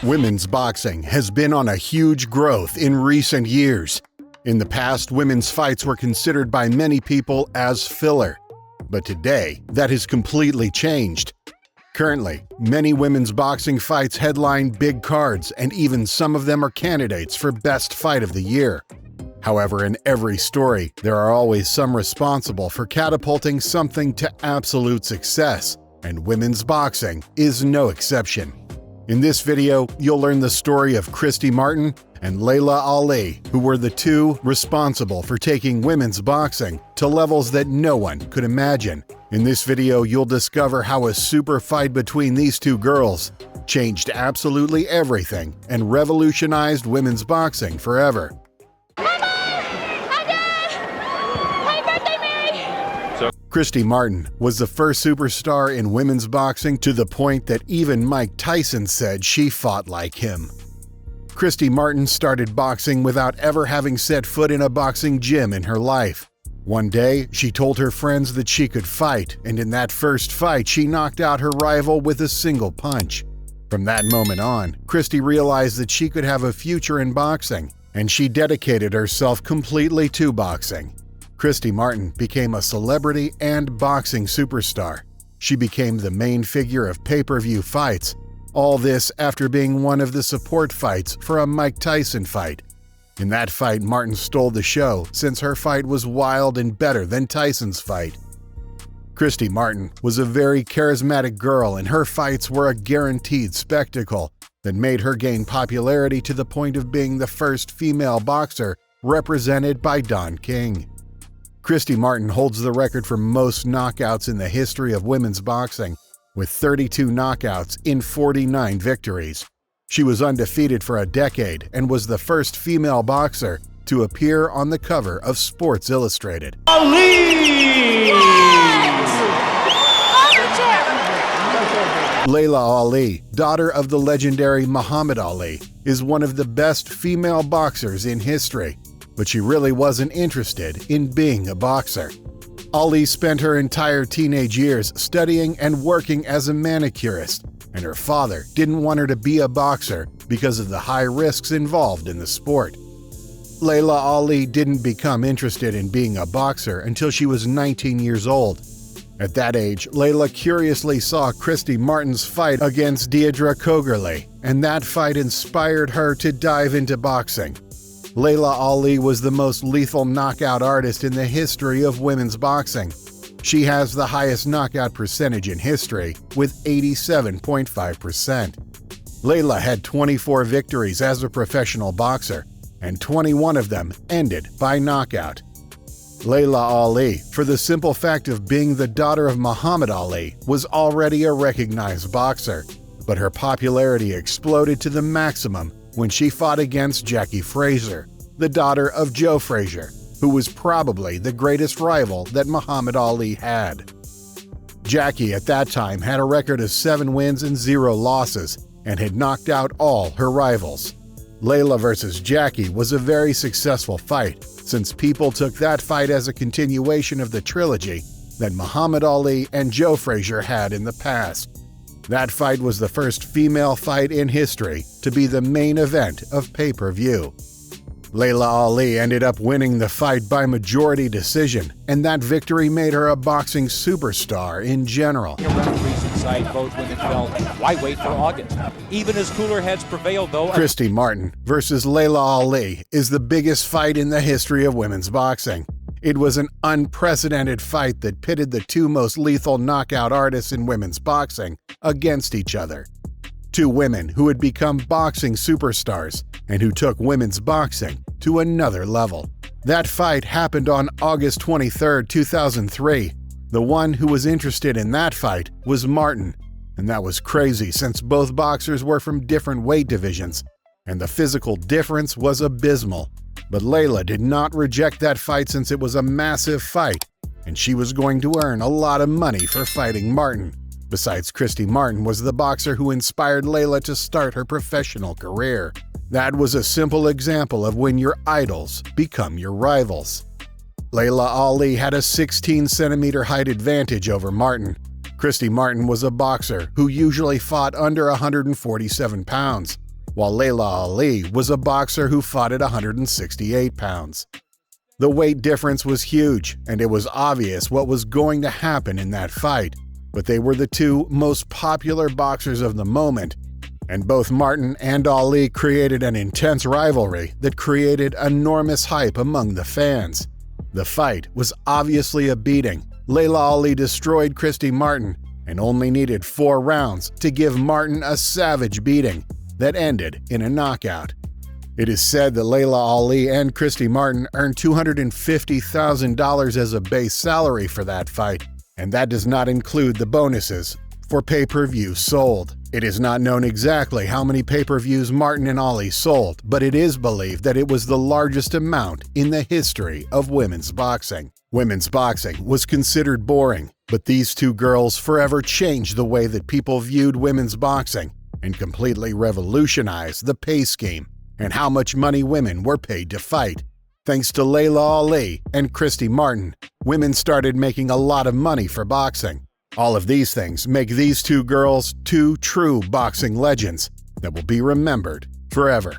Women's boxing has been on a huge growth in recent years. In the past, women's fights were considered by many people as filler. But today, that has completely changed. Currently, many women's boxing fights headline big cards, and even some of them are candidates for Best Fight of the Year. However, in every story, there are always some responsible for catapulting something to absolute success, and women's boxing is no exception. In this video, you'll learn the story of Christy Martin and Laila Ali, who were the two responsible for taking women's boxing to levels that no one could imagine. In this video, you'll discover how a super fight between these two girls changed absolutely everything and revolutionized women's boxing forever. Christy Martin was the first superstar in women's boxing to the point that even Mike Tyson said she fought like him. Christy Martin started boxing without ever having set foot in a boxing gym in her life. One day, she told her friends that she could fight, and in that first fight, she knocked out her rival with a single punch. From that moment on, Christy realized that she could have a future in boxing, and she dedicated herself completely to boxing. Christy Martin became a celebrity and boxing superstar. She became the main figure of pay-per-view fights. All this after being one of the support fights for a Mike Tyson fight. In that fight, Martin stole the show since her fight was wild and better than Tyson's fight. Christy Martin was a very charismatic girl, and her fights were a guaranteed spectacle that made her gain popularity to the point of being the first female boxer represented by Don King. Christy Martin holds the record for most knockouts in the history of women's boxing, with 32 knockouts in 49 victories. She was undefeated for a decade and was the first female boxer to appear on the cover of Sports Illustrated. Laila Ali, daughter of the legendary Muhammad Ali, is one of the best female boxers in history, but she really wasn't interested in being a boxer. Ali spent her entire teenage years studying and working as a manicurist, and her father didn't want her to be a boxer because of the high risks involved in the sport. Laila Ali didn't become interested in being a boxer until she was 19 years old. At that age, Laila curiously saw Christy Martin's fight against Deirdre Cogerly, and that fight inspired her to dive into boxing. Laila Ali was the most lethal knockout artist in the history of women's boxing. She has the highest knockout percentage in history, with 87.5%. Laila had 24 victories as a professional boxer, and 21 of them ended by knockout. Laila Ali, for the simple fact of being the daughter of Muhammad Ali, was already a recognized boxer, but her popularity exploded to the maximum when she fought against Jackie Frazier, the daughter of Joe Frazier, who was probably the greatest rival that Muhammad Ali had. Jackie at that time had a record of 7 wins and 0 losses and had knocked out all her rivals. Laila versus Jackie was a very successful fight, since people took that fight as a continuation of the trilogy that Muhammad Ali and Joe Frazier had in the past. That fight was the first female fight in history to be the main event of pay-per-view. Laila Ali ended up winning the fight by majority decision, and that victory made her a boxing superstar in general. Referees inside both women felt, why wait for August? Even as cooler heads prevailed, though. Christy Martin versus Laila Ali is the biggest fight in the history of women's boxing. It was an unprecedented fight that pitted the two most lethal knockout artists in women's boxing against each other. Two women who had become boxing superstars and who took women's boxing to another level. That fight happened on August 23, 2003. The one who was interested in that fight was Martin, and that was crazy since both boxers were from different weight divisions, and the physical difference was abysmal. But Laila did not reject that fight since it was a massive fight, and she was going to earn a lot of money for fighting Martin. Besides, Christy Martin was the boxer who inspired Laila to start her professional career. That was a simple example of when your idols become your rivals. Laila Ali had a 16-centimeter height advantage over Martin. Christy Martin was a boxer who usually fought under 147 pounds, while Laila Ali was a boxer who fought at 168 pounds. The weight difference was huge, and it was obvious what was going to happen in that fight, but they were the two most popular boxers of the moment, and both Martin and Ali created an intense rivalry that created enormous hype among the fans. The fight was obviously a beating. Laila Ali destroyed Christy Martin and only needed 4 rounds to give Martin a savage beating that ended in a knockout. It is said that Laila Ali and Christy Martin earned $250,000 as a base salary for that fight, and that does not include the bonuses for pay-per-views sold. It is not known exactly how many pay-per-views Martin and Ali sold, but it is believed that it was the largest amount in the history of women's boxing. Women's boxing was considered boring, but these two girls forever changed the way that people viewed women's boxing and completely revolutionized the pay scheme and how much money women were paid to fight. Thanks to Laila Ali and Christy Martin, women started making a lot of money for boxing. All of these things make these two girls two true boxing legends that will be remembered forever.